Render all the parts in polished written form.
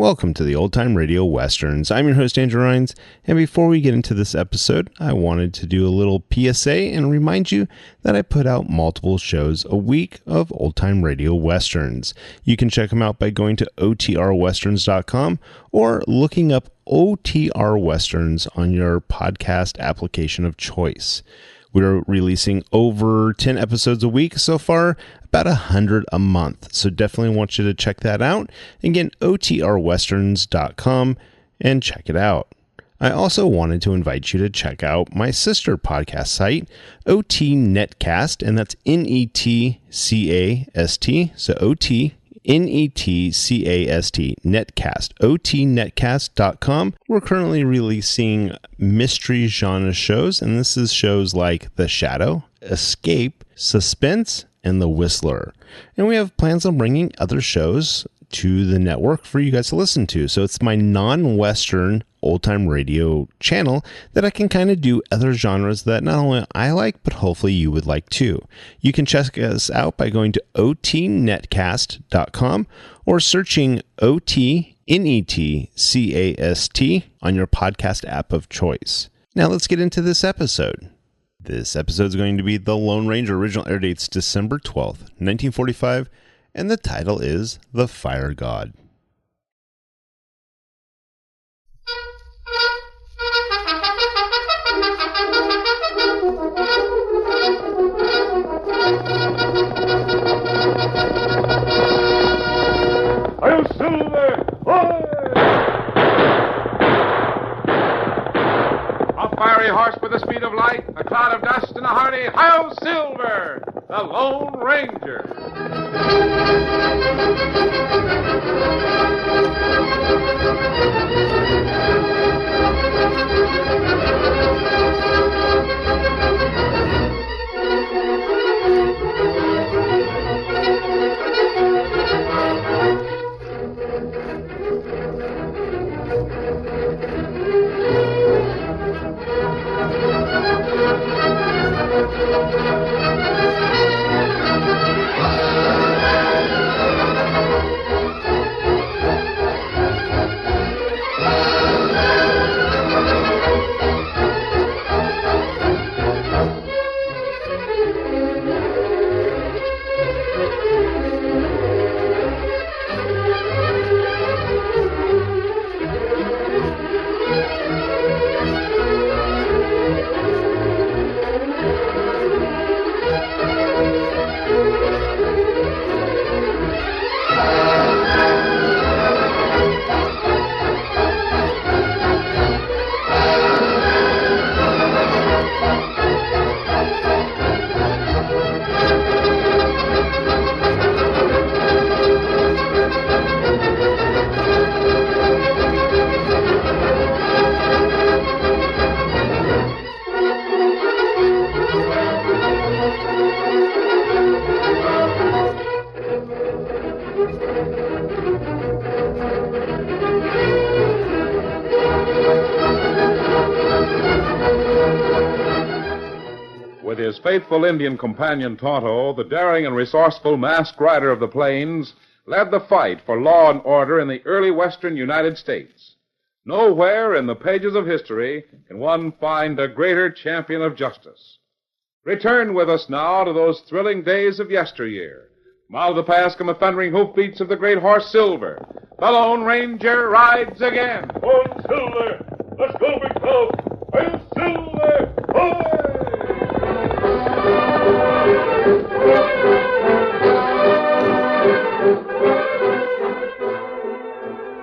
Welcome to the Old Time Radio Westerns. I'm your host, Andrew Rhynes, and before we get into this episode, I wanted to do a little PSA and remind you that I put out multiple shows a week of Old Time Radio Westerns. You can check them out by going to otrwesterns.com or looking up OTR Westerns on your podcast application of choice. We're releasing over 10 episodes a week so far, about 100 a month. So definitely want you to check that out. Again, otrwesterns.com and check it out. I also wanted to invite you to check out my sister podcast site, OT Netcast, and that's Netcast. So OT Netcast, Netcast, otnetcast.com. We're currently releasing mystery genre shows, and this is shows like The Shadow, Escape, Suspense, and The Whistler. And we have plans on bringing other shows to the network for you guys to listen to. So it's my non-Western old-time radio channel that I can kind of do other genres that not only I like, but hopefully you would like too. You can check us out by going to otnetcast.com or searching OTNETCAST on your podcast app of choice. Now let's get into this episode. This episode is going to be The Lone Ranger. Original air dates December 12th, 1945, and the title is The Fire God. I'll Silver! Hoy! A fiery horse with the speed of light, a cloud of dust, and a hearty Hi-Yo Silver, the Lone Ranger. With his faithful Indian companion Tonto, the daring and resourceful masked rider of the plains led the fight for law and order in the early western United States. Nowhere in the pages of history can one find a greater champion of justice. Return with us now to those thrilling days of yesteryear. From out of the past come the thundering hoofbeats of the great horse Silver. The Lone Ranger rides again. On Silver! Let's go, big fellow! I'll Silver! Hoy!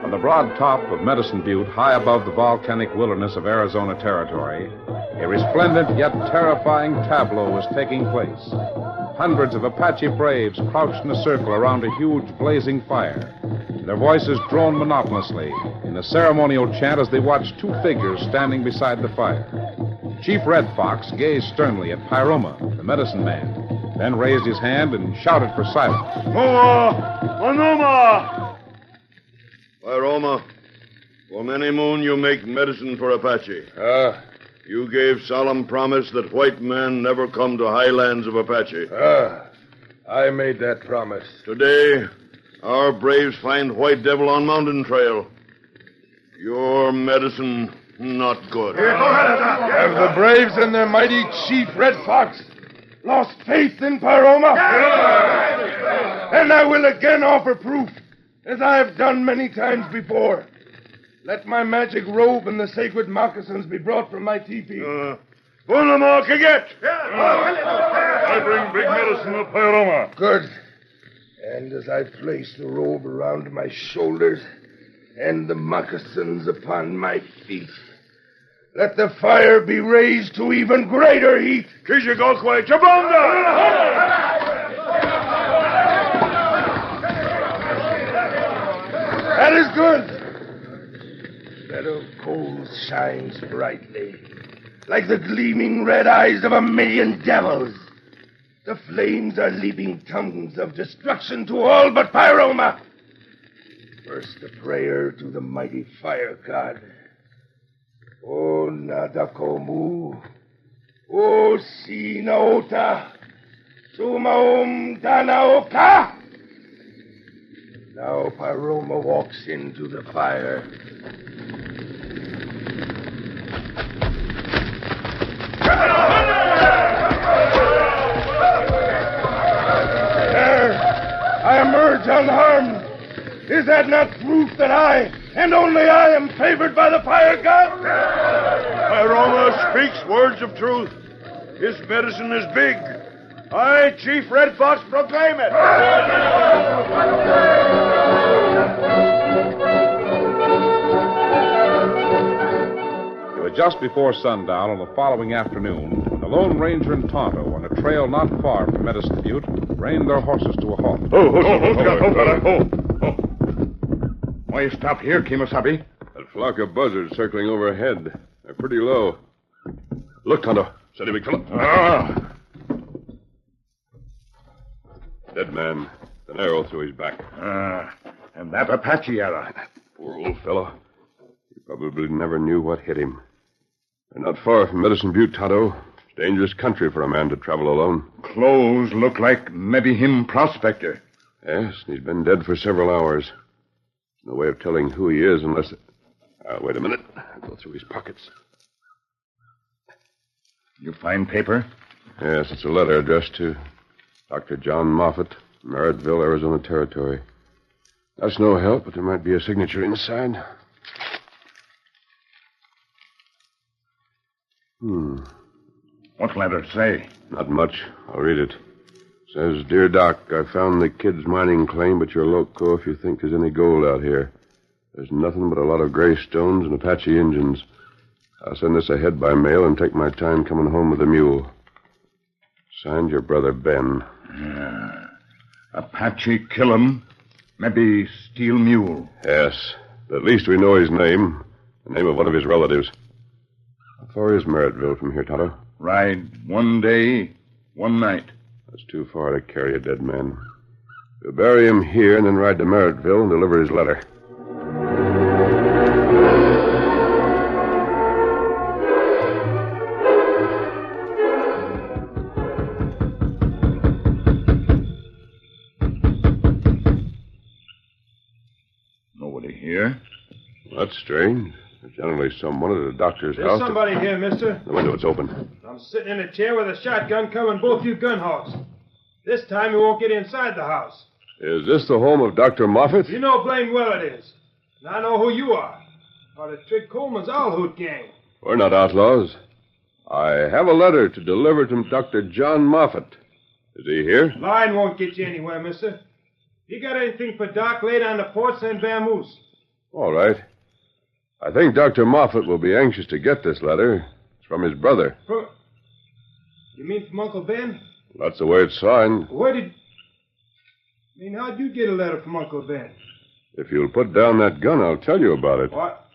On the broad top of Medicine Butte, high above the volcanic wilderness of Arizona Territory, a resplendent yet terrifying tableau was taking place. Hundreds of Apache braves crouched in a circle around a huge blazing fire. Their voices droned monotonously in a ceremonial chant as they watched two figures standing beside the fire. Chief Red Fox gazed sternly at Pyroma, the medicine man, then raised his hand and shouted for silence. Noma! Manoma! Pyroma, for many moon you make medicine for Apache. You gave solemn promise that white men never come to highlands of Apache. I made that promise. Today, Our braves find White Devil on mountain trail. Your medicine, not good. Have the braves and their mighty chief Red Fox lost faith in Paroma? And I will again offer proof, as I have done many times before. Let my magic robe and the sacred moccasins be brought from my tepee. Bunamok Kaget! I bring big medicine of Paroma. Good. And as I place the robe around my shoulders and the moccasins upon my feet, let the fire be raised to even greater heat. Kijigokwe Chabonga! That is good. Bed of coals shines brightly, like the gleaming red eyes of 1,000,000 devils. The flames are leaping tongues of destruction to all but Paroma. First a prayer to the mighty fire god. O Nadakomu, O Sinaota, Sumaum Danaoka. Now Paroma walks into the fire. There, I emerge unharmed. Is that not proof that I, and only I, am favored by the fire god? Paroma speaks words of truth. His medicine is big. I, Chief Red Fox, proclaim it. It was just before sundown on the following afternoon when the Lone Ranger and Tonto, on a trail not far from Medicine Butte, reined their horses to a halt. Why you stop here, Kemosabe? That flock of buzzards circling overhead. They're pretty low. Look, Tonto. Steady, big fellow. Dead man. An arrow through his back. And that Apache arrow. Poor old fellow. He probably never knew what hit him. They're not far from Medicine Butte, Tonto. It's dangerous country for a man to travel alone. Clothes look like maybe him prospector. Yes, and he's been dead for several hours. No way of telling who he is unless... wait a minute. I'll go through his pockets. You find paper? Yes, it's a letter addressed to Dr. John Moffat, Merrittville, Arizona Territory. That's no help, but there might be a signature inside. What letter say? Not much. I'll read it. Says, Dear Doc, I found the kid's mining claim, but you're loco if you think there's any gold out here. There's nothing but a lot of gray stones and Apache Indians. I'll send this ahead by mail and take my time coming home with the mule. Signed, your brother, Ben. Apache kill him. Maybe steal mule. Yes. At least we know his name. The name of one of his relatives. How far is Merrittville from here, Tonto? Ride 1 day, 1 night. That's too far to carry a dead man. We'll bury him here and then ride to Merrittville and deliver his letter. Nobody here? That's strange. There's generally someone at a doctor's There's house. somebody here, mister. The window's open. I'm sitting in a chair with a shotgun covering both you gun hawks. This time you won't get inside the house. Is this the home of Dr. Moffat? You know blamed well it is. And I know who you are. Part of Trig Coleman's Owl Hoot gang. We're not outlaws. I have a letter to deliver to Dr. John Moffat. Is he here? Lying won't get you anywhere, mister. You got anything for Doc, lay down the porch, send vamoose. All right. I think Dr. Moffat will be anxious to get this letter. It's from his brother. You mean from Uncle Ben? That's the way it's signed. How'd you get a letter from Uncle Ben? If you'll put down that gun, I'll tell you about it. What?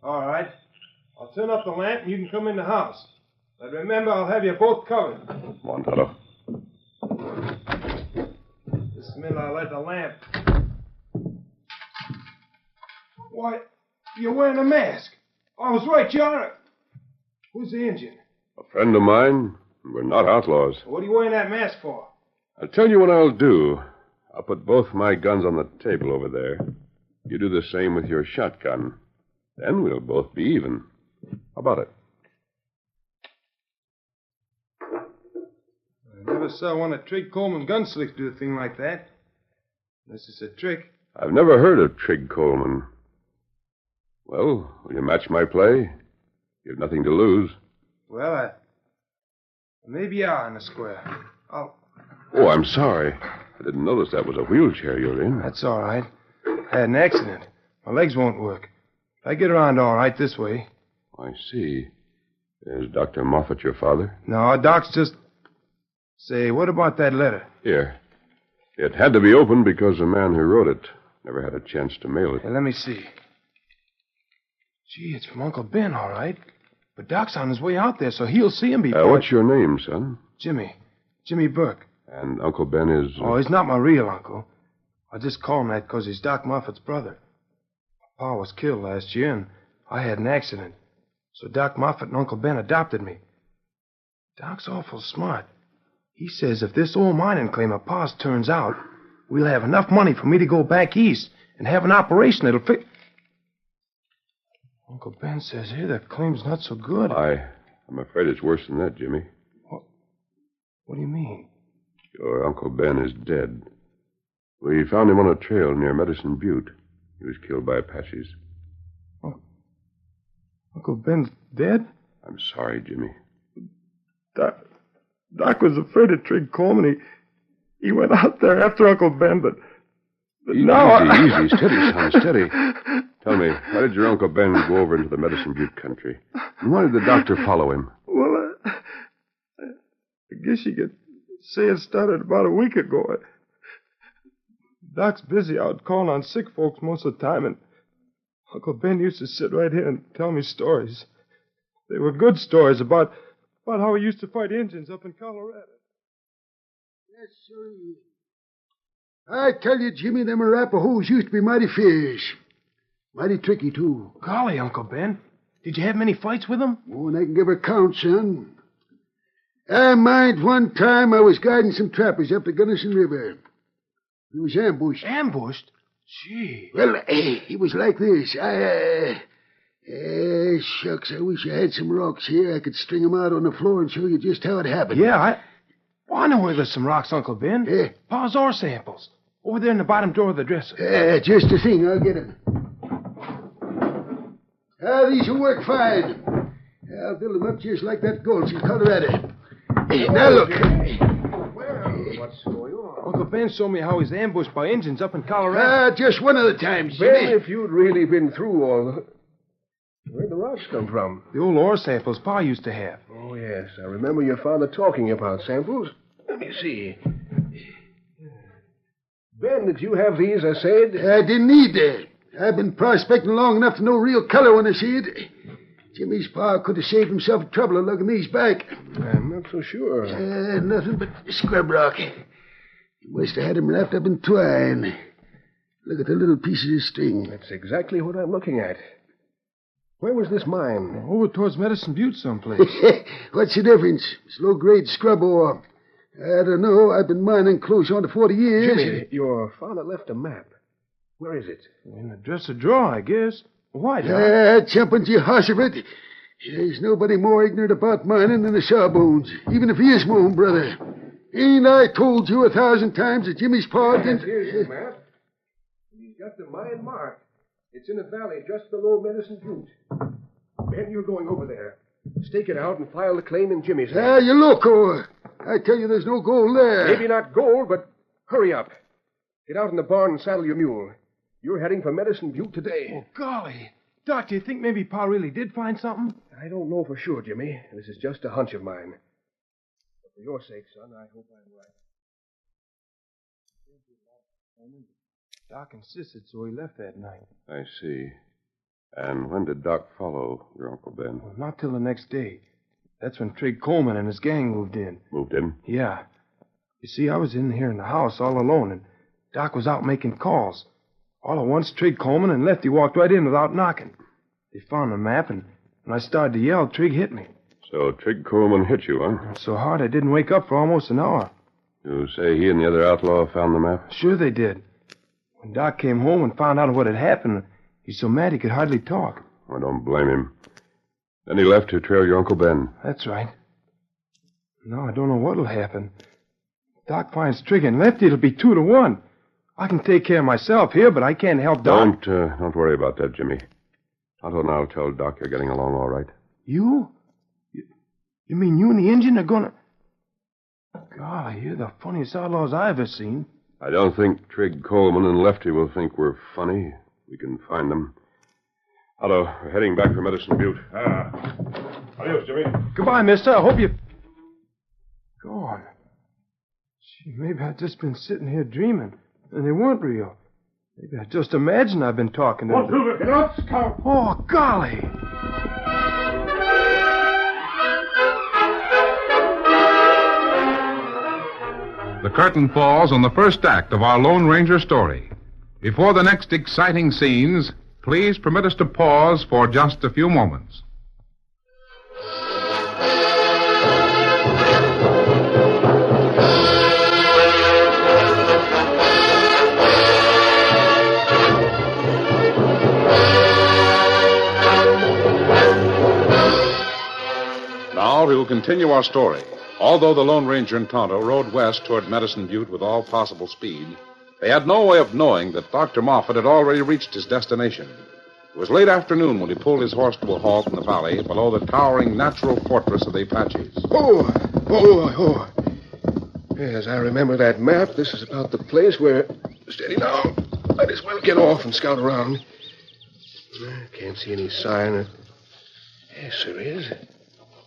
All right. I'll turn up the lamp and you can come in the house. But remember, I'll have you both covered. Come on, Tonto. This minute I'll light the lamp. Why, you're wearing a mask. I was right, you are. Who's the Indian? A friend of mine. We're not outlaws. What are you wearing that mask for? I'll tell you what I'll do. I'll put both my guns on the table over there. You do the same with your shotgun. Then we'll both be even. How about it? I never saw one of Trig Coleman gunslicks do a thing like that. Unless it's a trick. I've never heard of Trig Coleman. Well, will you match my play? You've nothing to lose. Well, maybe you are in the square. Oh, I'm sorry. I didn't notice that was a wheelchair you're in. That's all right. I had an accident. My legs won't work. I get around all right this way. I see. Is Dr. Moffat your father? No, Doc's just... Say, what about that letter? Here. It had to be opened because the man who wrote it never had a chance to mail it. Hey, let me see. Gee, it's from Uncle Ben, all right. But Doc's on his way out there, so he'll see him before... What's your name, son? Jimmy. Jimmy Burke. And Uncle Ben is... Oh, he's not my real uncle. I just call him that because he's Doc Moffat's brother. My pa was killed last year, and I had an accident. So Doc Moffat and Uncle Ben adopted me. Doc's awful smart. He says if this old mining claim of Pa's turns out, we'll have enough money for me to go back east and have an operation that'll fit... Uncle Ben says here that claim's not so good. I'm afraid it's worse than that, Jimmy. What do you mean? Your Uncle Ben is dead. We found him on a trail near Medicine Butte. He was killed by Apaches. Oh. Uncle Ben's dead? I'm sorry, Jimmy. Doc was afraid of Trig Coleman. He went out there after Uncle Ben, but now... Easy. Steady, son, steady. Tell me, why did your Uncle Ben go over into the Medicine Butte country? And why did the doctor follow him? Well, I guess you could say it started about a week ago. Doc's busy out calling on sick folks most of the time, and Uncle Ben used to sit right here and tell me stories. They were good stories about how he used to fight Indians up in Colorado. Yes, sir. I tell you, Jimmy, them Arapahoes used to be mighty fierce. Mighty tricky, too. Golly, Uncle Ben. Did you have many fights with them? Oh, and I can give her count, son. I mind one time I was guiding some trappers up the Gunnison River. He was ambushed. Ambushed? Gee. Well, it was like this. Shucks, I wish I had some rocks here. I could string 'em out on the floor and show you just how it happened. Yeah, I know where there's some rocks, Uncle Ben. Yeah. Pa's ore samples. Over there in the bottom drawer of the dresser. Just the thing. I'll get 'em. These will work fine. I'll build 'em up just like that gulch in Colorado. Now look. What's going on? Uncle Ben showed me how he's ambushed by Indians up in Colorado. Just one of the times, Jimmy. Well, if you'd really been through all the... Where'd the rocks come from? The old ore samples Pa used to have. Oh, yes. I remember your father talking about samples. Let me see. Ben, did you have these, I said? I didn't need that. I've been prospecting long enough to know real color when I see it. Jimmy's pa could have saved himself the trouble of lugging these back. I'm not so sure. Nothing but scrub rock. He must have had him wrapped up in twine. Look at the little pieces of string. That's exactly what I'm looking at. Where was this mine? Over towards Medicine Butte someplace. What's the difference? It's low-grade scrub ore. I don't know. I've been mining close on to 40 years. Jimmy, your father left a map. Where is it? In the dresser drawer, I guess. Why, Doc? Jumping Jehoshaphat. There's nobody more ignorant about mining than the Sawbones, even if he is my own brother. Ain't I told you 1,000 times that Jimmy's pa didn't... Here's the map. He's got the mine marked. It's in a valley just below Medicine Butte. Ben, you're going over there. Stake it out and file the claim in Jimmy's name. You loco. I tell you there's no gold there. Maybe not gold, but hurry up. Get out in the barn and saddle your mule. You're heading for Medicine Butte today. Oh, golly. Doc, do you think maybe Pa really did find something? I don't know for sure, Jimmy. This is just a hunch of mine. But for your sake, son, I hope I'm right. Doc insisted, so he left that night. I see. And when did Doc follow your Uncle Ben? Well, not till the next day. That's when Trig Coleman and his gang moved in. Moved in? Yeah. You see, I was in here in the house all alone, and Doc was out making calls. All at once, Trig Coleman and Lefty walked right in without knocking. They found the map, and when I started to yell, Trig hit me. So Trig Coleman hit you, huh? So hard I didn't wake up for almost an hour. You say he and the other outlaw found the map? Sure they did. When Doc came home and found out what had happened, he's so mad he could hardly talk. I don't blame him. Then he left to trail your Uncle Ben. That's right. Now I don't know what'll happen. If Doc finds Trigger and Lefty, it'll be 2-1. I can take care of myself here, but I can't help Doc. Don't worry about that, Jimmy. Tonto and I'll tell Doc you're getting along all right. You? You mean you and the Indian are gonna... Golly, you're the funniest outlaws I've ever seen. I don't think Trig Coleman and Lefty will think we're funny. We can find them. Otto, we're heading back for Medicine Butte. Adios, Jimmy. Goodbye, mister. I hope you... Gone. Gee, maybe I've just been sitting here dreaming, and they weren't real. Maybe I just imagined I've been talking to them. Get out, Scout. Oh, golly. The curtain falls on the first act of our Lone Ranger story. Before the next exciting scenes, please permit us to pause for just a few moments. Now we will continue our story. Although the Lone Ranger and Tonto rode west toward Medicine Butte with all possible speed, they had no way of knowing that Dr. Moffat had already reached his destination. It was late afternoon when he pulled his horse to a halt in the valley below the towering natural fortress of the Apaches. Oh. As I remember that map, this is about the place where... Steady now. Might as well get off and scout around. I can't see any sign of... Yes, there is.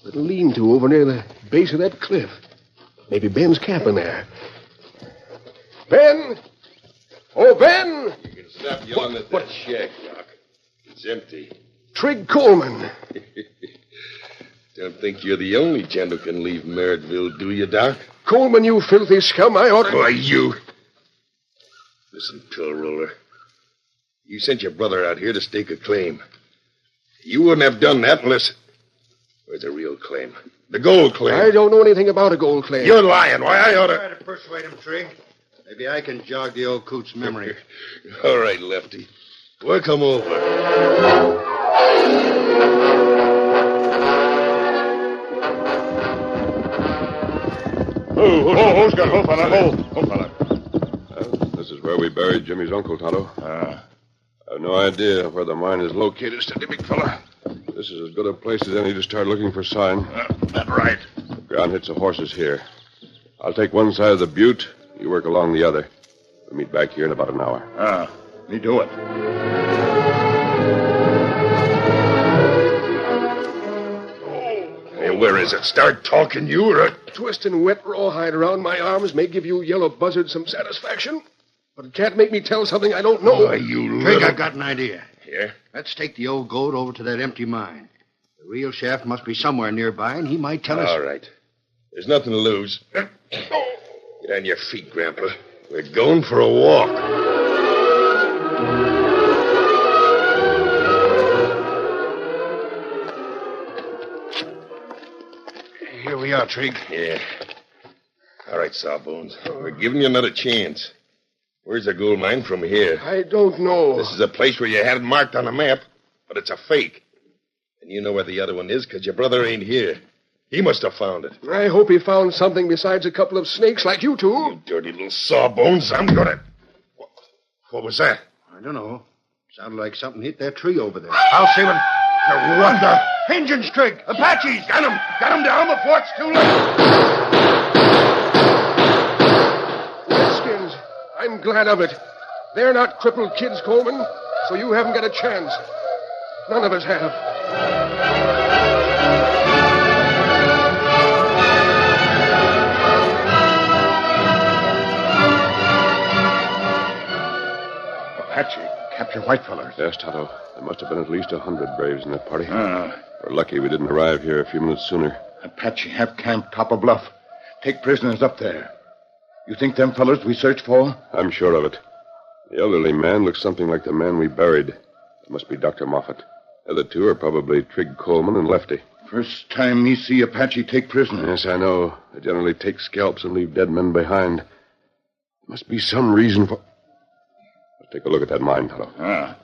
Little lean-to over near the base of that cliff. Maybe Ben's camping there. Ben! Oh, Ben! You can stop yelling at that shack, Doc. It's empty. Trig Coleman. Don't think you're the only gent who can leave Merrittville, do you, Doc? Coleman, you filthy scum, I ought to... Why, you... Listen, Pill Roller. You sent your brother out here to stake a claim. You wouldn't have done that unless... Where's the real claim? The gold claim. I don't know anything about a gold claim. You're lying. Why, I ought to... Try to persuade him, Trig. Maybe I can jog the old coot's memory. All right, Lefty. Work him over. Who's got hope on that? This is where we buried Jimmy's uncle, Tonto. I have no idea where the mine is located, steady, big fella. This is as good a place as any to start looking for sign. That's right. The ground hits the horses here. I'll take one side of the butte. You work along the other. We'll meet back here in about an hour. Me do it. Hey, where is it? Start talking, you, or... Twisting wet rawhide around my arms may give you yellow buzzard some satisfaction, but it can't make me tell something I don't know. Why, you Trig, little... I've got an idea. Yeah? Let's take the old goat over to that empty mine. The real shaft must be somewhere nearby, and he might tell us... All right. There's nothing to lose. Get on your feet, Grandpa. We're going for a walk. Here we are, Trig. Yeah. All right, Sawbones. We're giving you another chance. Where's the gold mine from here? I don't know. This is a place where you had it marked on a map, but it's a fake. And you know where the other one is because your brother ain't here. He must have found it. I hope he found something besides a couple of snakes like you two. You dirty little Sawbones. I'm gonna... What was that? I don't know. Sounded like something hit that tree over there. I'll see when... What the... Injuns, Trig! Apaches! Got him! Got him down before it's too late! Redskins, I'm glad of it. They're not crippled kids, Coleman, so you haven't got a chance. None of us have. Apache, capture whitefellers. Yes, Tonto. There must have been at least 100 braves in that party. We're lucky we didn't arrive here a few minutes sooner. Apache have camped top of bluff. Take prisoners up there. You think them fellows we searched for? I'm sure of it. The elderly man looks something like the man we buried. It must be Dr. Moffat. The other two are probably Trig Coleman and Lefty. First time me see Apache take prisoner. Yes, I know. They generally take scalps and leave dead men behind. There must be some reason for... Let's take a look at that mine, Tonto. Ah.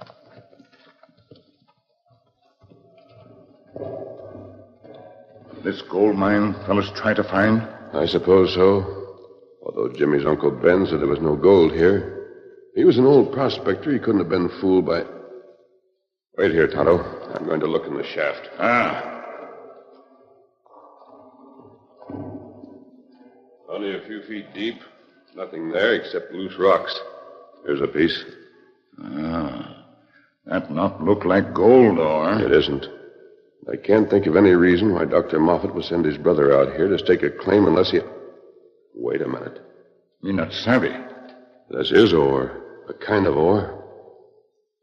This gold mine fellas try to find? I suppose so. Although Jimmy's Uncle Ben said there was no gold here. He was an old prospector. He couldn't have been fooled by... Wait here, Tonto. I'm going to look in the shaft. Ah. Only a few feet deep. Nothing there except loose rocks. Here's a piece. Ah. That not look like gold, or? It isn't. I can't think of any reason why Dr. Moffat would send his brother out here to stake a claim unless he... Wait a minute. Me not savvy. This is ore. A kind of ore.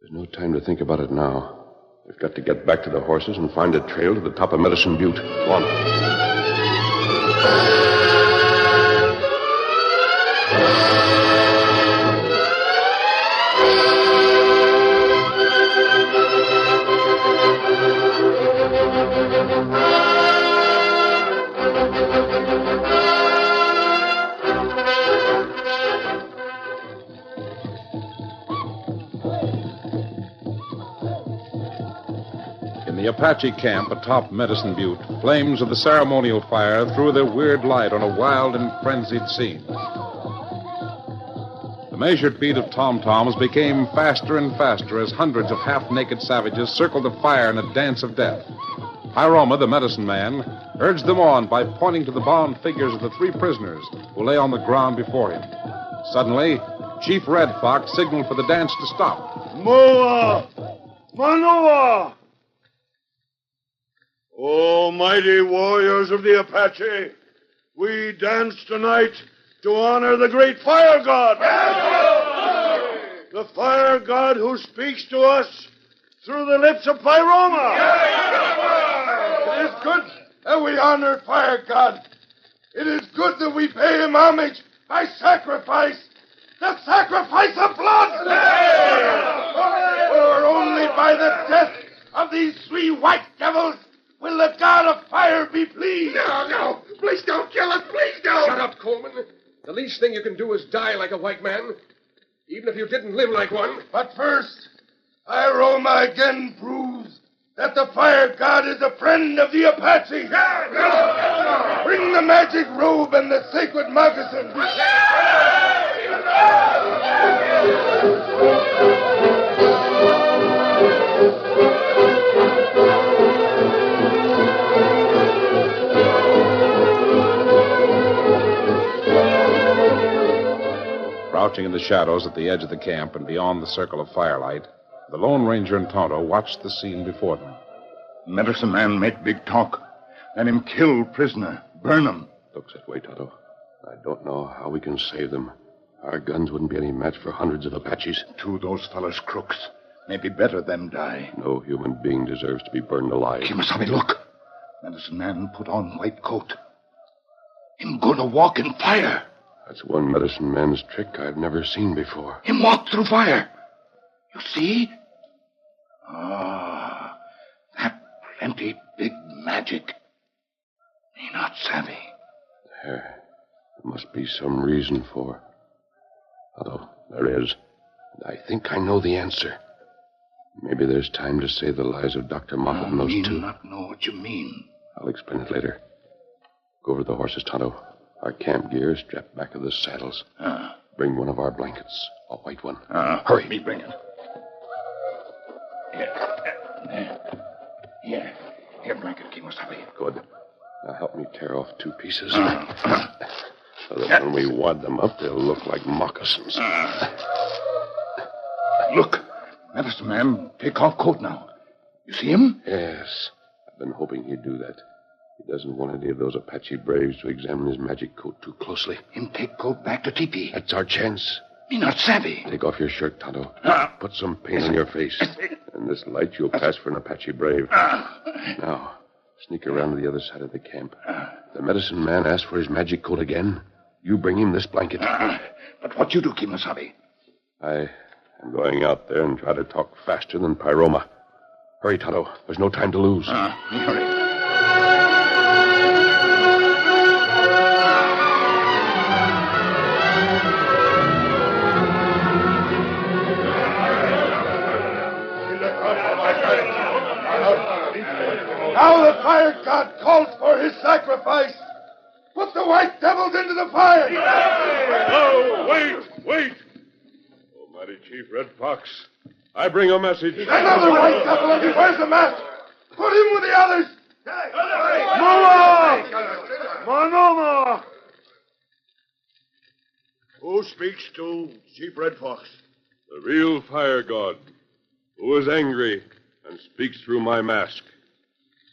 There's no time to think about it now. We've got to get back to the horses and find a trail to the top of Medicine Butte. Go on. The Apache camp atop Medicine Butte, flames of the ceremonial fire threw their weird light on a wild and frenzied scene. The measured beat of tom-toms became faster and faster as hundreds of half-naked savages circled the fire in a dance of death. Pyroma, the medicine man, urged them on by pointing to the bound figures of the three prisoners who lay on the ground before him. Suddenly, Chief Red Fox signaled for the dance to stop. Moa! Manoa! Oh, mighty warriors of the Apache, we dance tonight to honor the great fire god. The fire god who speaks to us through the lips of Pyroma. It is good that we honor fire god. It is good that we pay him homage by sacrifice. The sacrifice of blood. For only by the death of these three white devils will the god of fire be pleased? No. Please don't kill us. Please don't. Shut up, Coleman. The least thing you can do is die like a white man, even if you didn't live like one. But first, Pyroma again proves that the fire god is a friend of the Apache. Bring the magic robe and the sacred moccasin. Crouching in the shadows at the edge of the camp and beyond the circle of firelight, the Lone Ranger and Tonto watched the scene before them. Medicine man make big talk. Let him kill prisoner. Burn him. Looks that way, Tonto. I don't know how we can save them. Our guns wouldn't be any match for hundreds of Apaches. Two of those fellas crooks. Maybe better them die. No human being deserves to be burned alive. Kimasabi, look. Medicine man put on white coat. Him gonna walk in fire. That's one medicine man's trick I've never seen before. Him walk through fire. You see? Ah, that plenty big magic. Me not savvy. There must be some reason for... Although, there is. I think I know the answer. Maybe there's time to save the lives of Dr. Moffat and those two. I do not know what you mean. I'll explain it later. Go over to the horses, Tonto. Our camp gear is strapped back of the saddles. Bring one of our blankets, a white one. Hurry. Me bring it. Here, blanket, Kimosabe. Good. Now help me tear off two pieces. So that when we wad them up, they'll look like moccasins. Look, medicine man, take off coat now. You see him? Yes. I've been hoping he'd do that. He doesn't want any of those Apache braves to examine his magic coat too closely. Him take coat back to teepee. That's our chance. Me not savvy. Take off your shirt, Tonto. Put some paint on your face. In this light, you'll pass for an Apache brave. Now, sneak around to the other side of the camp. The medicine man asks for his magic coat again. You bring him this blanket. But what you do, Kimosabe? I am going out there and try to talk faster than Pyroma. Hurry, Tonto. There's no time to lose. Me hurry. Now the fire god calls for his sacrifice. Put the white devils into the fire. Oh, wait. Almighty Chief Red Fox, I bring a message. Another white devil, and he wears a mask. Put him with the others. Monoma! Who speaks to Chief Red Fox? The real fire god, who is angry and speaks through my mask.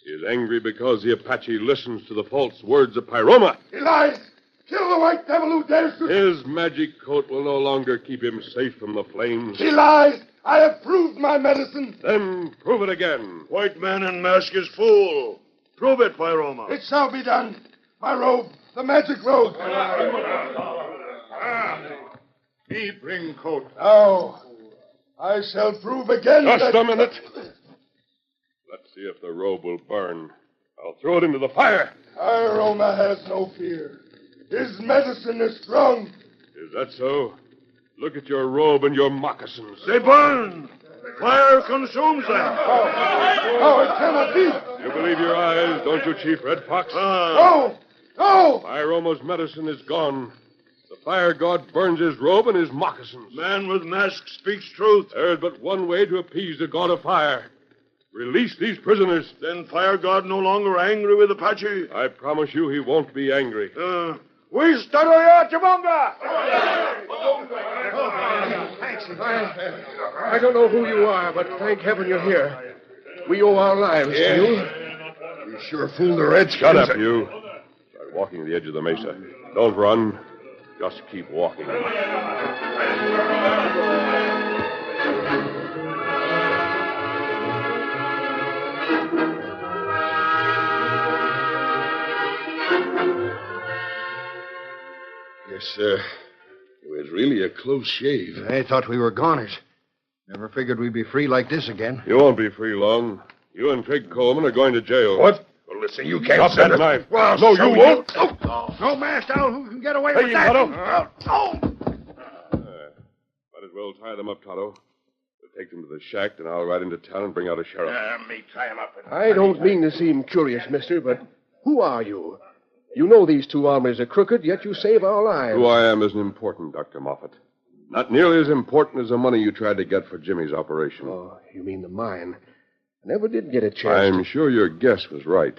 He is angry because the Apache listens to the false words of Pyroma. He lies. Kill the white devil who dares to... His magic coat will no longer keep him safe from the flames. He lies. I have proved my medicine. Then prove it again. White man in mask is fool. Prove it, Pyroma. It shall be done. My robe, the magic robe. He bring coat. Now, I shall prove again Just that... a minute. Let's see if the robe will burn. I'll throw it into the fire. Pyroma has no fear. His medicine is strong. Is that so? Look at your robe and your moccasins. They burn. Fire consumes them. Oh, it cannot be. You believe your eyes, don't you, Chief Red Fox? No! Pyroma's medicine is gone. The fire god burns his robe and his moccasins. Man with mask speaks truth. There is but one way to appease the god of fire. Release these prisoners. Then fire god no longer angry with Apache? I promise you he won't be angry. We study ya, Jabonga! Thanks. I don't know who you are, but thank heaven you're here. We owe our lives to you. You sure fooled the Redskins. Shut up, you. Start walking to the edge of the mesa. Don't run. Just keep walking. Yes, sir. It was really a close shave. I thought we were goners. Never figured we'd be free like this again. You won't be free long. You and Trig Coleman are going to jail. What? Well, listen, you can't Drop send that it. knife. Well, No, so you won't. No, Master, who can get away Hey, with that? Tonto. Might as well tie them up, Tonto. We'll take them to the shack, then I'll ride into town and bring out a sheriff. Me tie him up. I don't mean to seem curious, mister, but who are you? You know these two armies are crooked, yet you save our lives. Who I am isn't important, Dr. Moffat. Not nearly as important as the money you tried to get for Jimmy's operation. Oh, you mean the mine. I never did get a chance I'm sure your guess was right.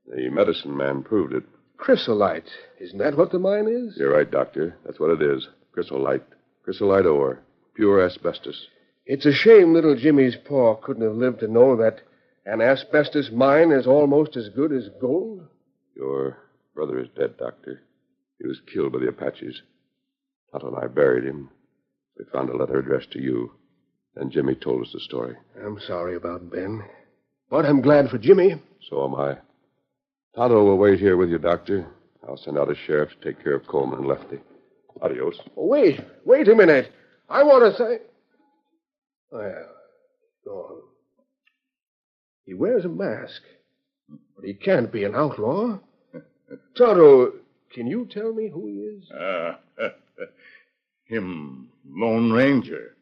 The medicine man proved it. Chrysolite. Isn't that what the mine is? You're right, Doctor. That's what it is. Chrysolite. Chrysolite ore. Pure asbestos. It's a shame little Jimmy's paw couldn't have lived to know that an asbestos mine is almost as good as gold. Your brother is dead, Doctor. He was killed by the Apaches. Tonto and I buried him. We found a letter addressed to you. Then Jimmy told us the story. I'm sorry about Ben. But I'm glad for Jimmy. So am I. Tonto will wait here with you, Doctor. I'll send out a sheriff to take care of Coleman and Lefty. Adios. Oh, wait a minute. I want to say... Well, go on. He wears a mask. But he can't be an outlaw. Tonto, can you tell me who he is? Him, Lone Ranger.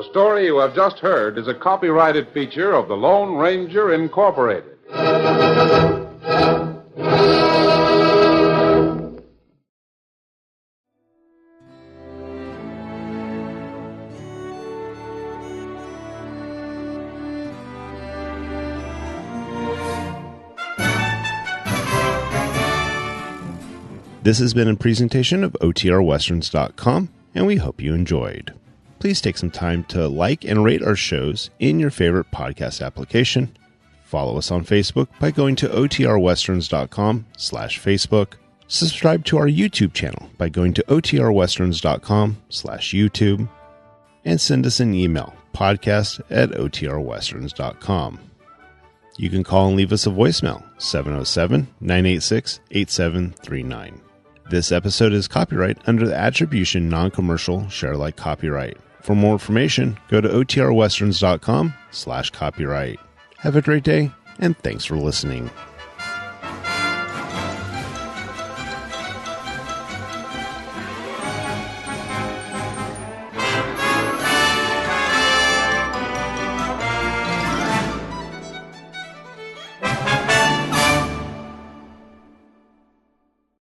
The story you have just heard is a copyrighted feature of the Lone Ranger Incorporated. This has been a presentation of OTRWesterns.com, and we hope you enjoyed. Please take some time to like and rate our shows in your favorite podcast application. Follow us on Facebook by going to OTRWesterns.com/Facebook. Subscribe to our YouTube channel by going to OTRWesterns.com/YouTube. And send us an email, podcast@OTRWesterns.com. You can call and leave us a voicemail, 707-986-8739. This episode is copyright under the Attribution Non-Commercial Share-alike copyright. For more information, go to OTRWesterns.com/copyright. Have a great day, and thanks for listening.